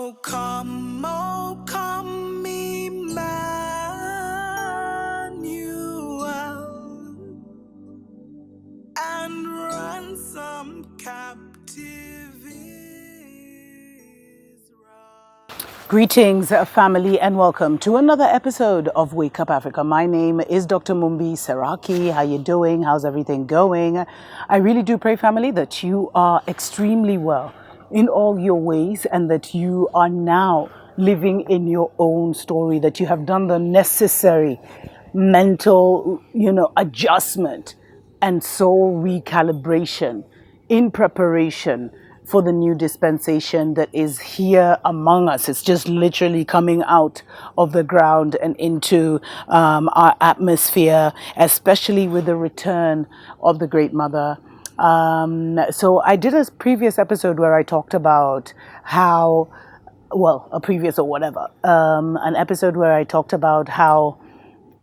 oh, come, Emmanuel, and ransom captive Israel. Greetings, family, and welcome to another episode of Wake Up Africa. My name is Dr. Mumbi Seraki. How you doing? How's everything going? I really do pray, family, that you are extremely well in all your ways and that you are now living in your own story, that you have done the necessary mental, adjustment and soul recalibration in preparation for the new dispensation that is here among us. It's just literally coming out of the ground and into our atmosphere, especially with the return of the Great Mother. So I did a previous episode where I talked about how, a previous or whatever, an episode where I talked about how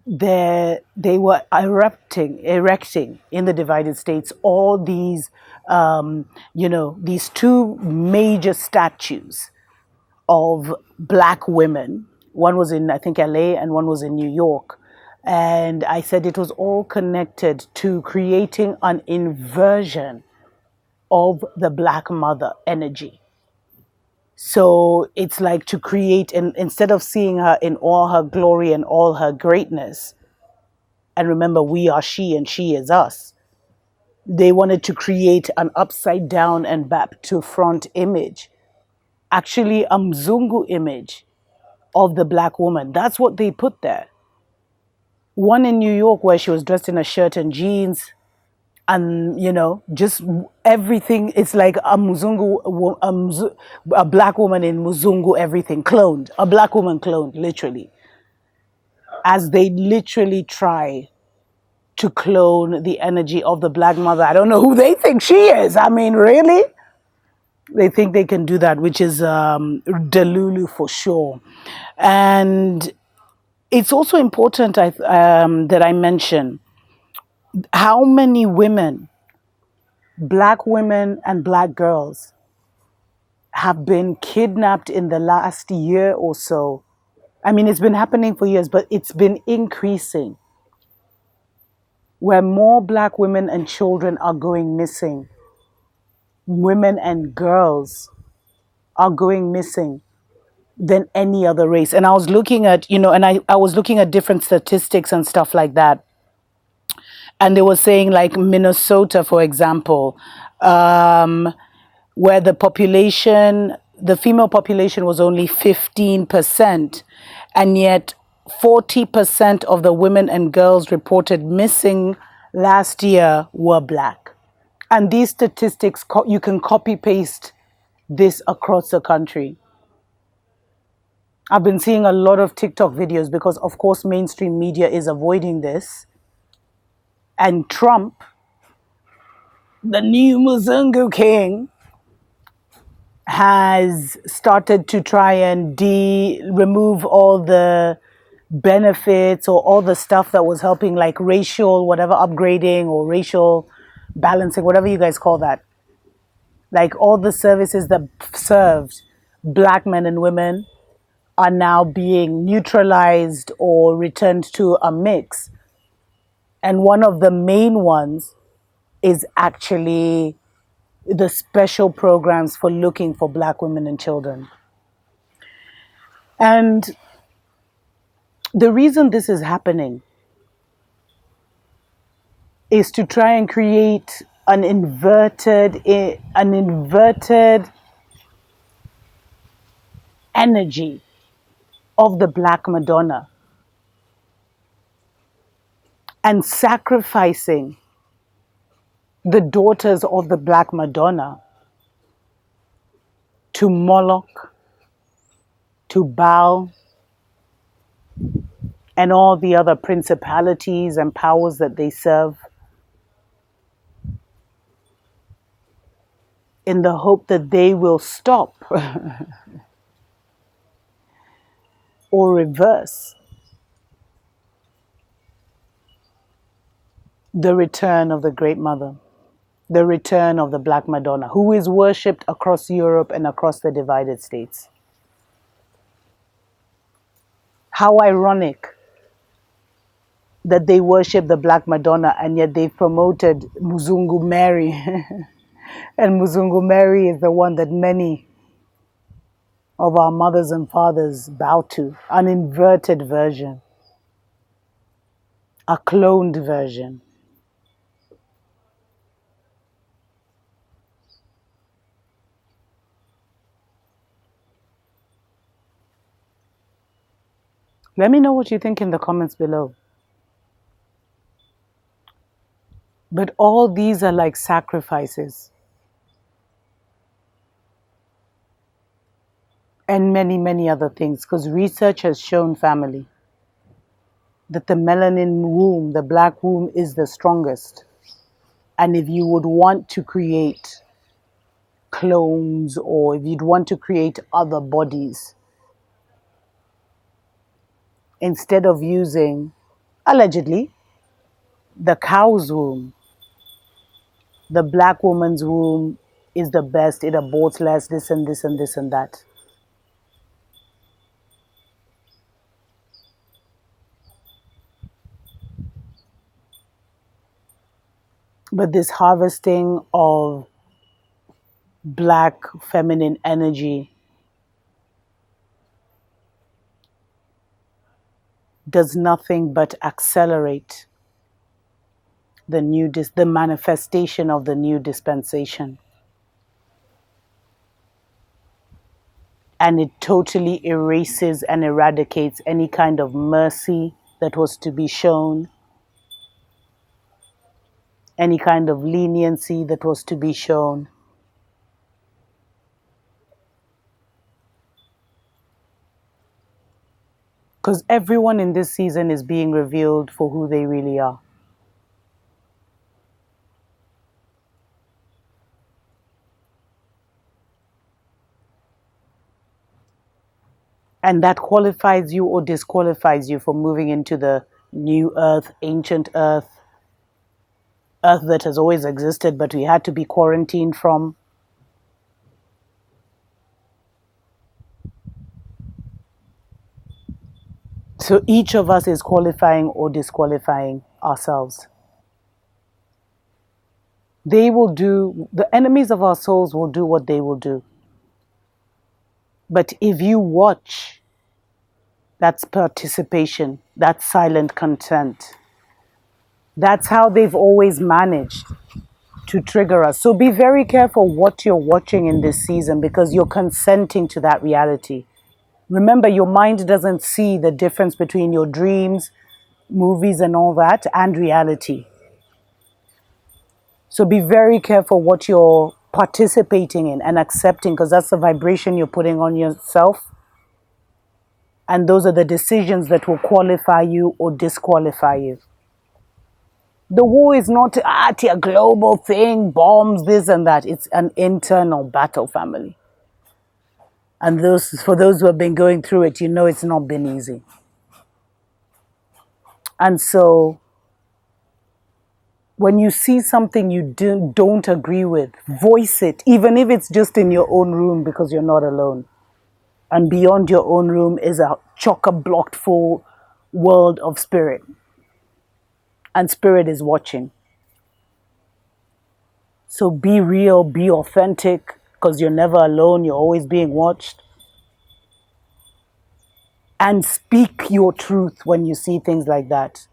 they were erecting in the divided states all these, these two major statues of black women. One was in, I think, LA and one was in New York. And I said it was all connected to creating an inversion of the Black Mother energy. So it's like to create, and instead of seeing her in all her glory and all her greatness, and remember, we are she and she is us, they wanted to create an upside down and back to front image, actually a Mzungu image of the black woman. That's what they put there. One in New York where she was dressed in a shirt and jeans, and just everything. It's like a a black woman in Mzungu, everything cloned, a black woman cloned, literally, as they literally try to clone the energy of the Black Mother. I don't know who they think she is. I mean, really? They think they can do that, which is Delulu for sure. And it's also important that I mention how many women, black women and black girls, have been kidnapped in the last year or so. I mean, it's been happening for years, but it's been increasing, where more black women and children are going missing. Women and girls are going missing than any other race. And I was looking at, I was looking at different statistics and stuff like that. And they were saying, like Minnesota, for example, where the female population was only 15%, and yet 40% of the women and girls reported missing last year were black. And these statistics, you can copy paste this across the country. I've been seeing a lot of TikTok videos because, of course, mainstream media is avoiding this. And Trump, the new Mzungu king, has started to try and remove all the benefits or all the stuff that was helping, like racial, whatever, upgrading or racial balancing, whatever you guys call that. Like all the services that served black men and women are now being neutralized or returned to a mix. And one of the main ones is actually the special programs for looking for black women and children. And the reason this is happening is to try and create an inverted energy of the Black Madonna, and sacrificing the daughters of the Black Madonna to Moloch, to Baal, and all the other principalities and powers that they serve, in the hope that they will stop or reverse the return of the Great Mother, the return of the Black Madonna, who is worshipped across Europe and across the divided states. How ironic that they worship the Black Madonna and yet they've promoted Muzungu Mary. And Muzungu Mary is the one that many of our mothers and fathers bow to. An inverted version, a cloned version. Let me know what you think in the comments below. But all these are like sacrifices. And many, many other things. Because research has shown, family, that the melanin womb, the black womb, is the strongest. And if you would want to create clones or if you'd want to create other bodies, instead of using, allegedly, the cow's womb, the black woman's womb is the best. It aborts less, this and this and this and that. But this harvesting of black feminine energy does nothing but accelerate the manifestation of the new dispensation. And it totally erases and eradicates any kind of mercy that was to be shown, any kind of leniency that was to be shown. Because everyone in this season is being revealed for who they really are. And that qualifies you or disqualifies you for moving into the new earth, ancient earth, earth that has always existed, but we had to be quarantined from. So each of us is qualifying or disqualifying ourselves. The enemies of our souls will do what they will do. But if you watch, that's participation, that's silent consent. That's how they've always managed to trigger us. So be very careful what you're watching in this season because you're consenting to that reality. Remember, your mind doesn't see the difference between your dreams, movies and all that and reality. So be very careful what you're participating in and accepting because that's the vibration you're putting on yourself. And those are the decisions that will qualify you or disqualify you. The war is not a global thing, bombs, this and that. It's an internal battle, family. And for those who have been going through it, you know it's not been easy. And so when you see something you don't agree with, voice it, even if it's just in your own room because you're not alone. And beyond your own room is a chock-a-blocked full world of spirit. And spirit is watching. So be real, be authentic, because you're never alone, you're always being watched. And speak your truth when you see things like that.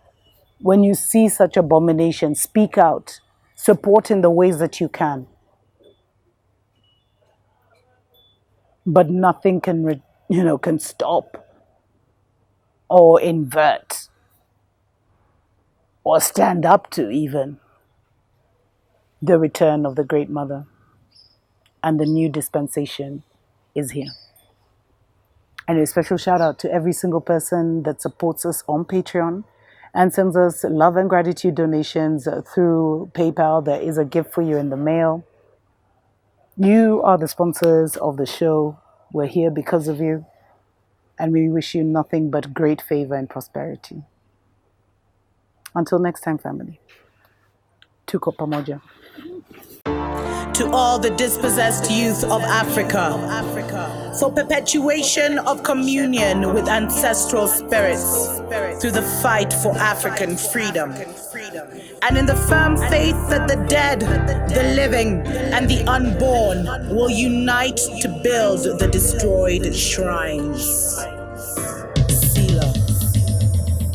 When you see such abomination, speak out. Support in the ways that you can. But nothing can stop or invert or stand up to even the return of the Great Mother. And the new dispensation is here. And a special shout out to every single person that supports us on Patreon and sends us love and gratitude donations through PayPal. There is a gift for you in the mail. You are the sponsors of the show. We're here because of you. And we wish you nothing but great favor and prosperity. Until next time, family. Tuko pamoja. to all the dispossessed youth of Africa, for perpetuation of communion with ancestral spirits through the fight for African freedom, and in the firm faith that the dead, the living, and the unborn will unite to build the destroyed shrines.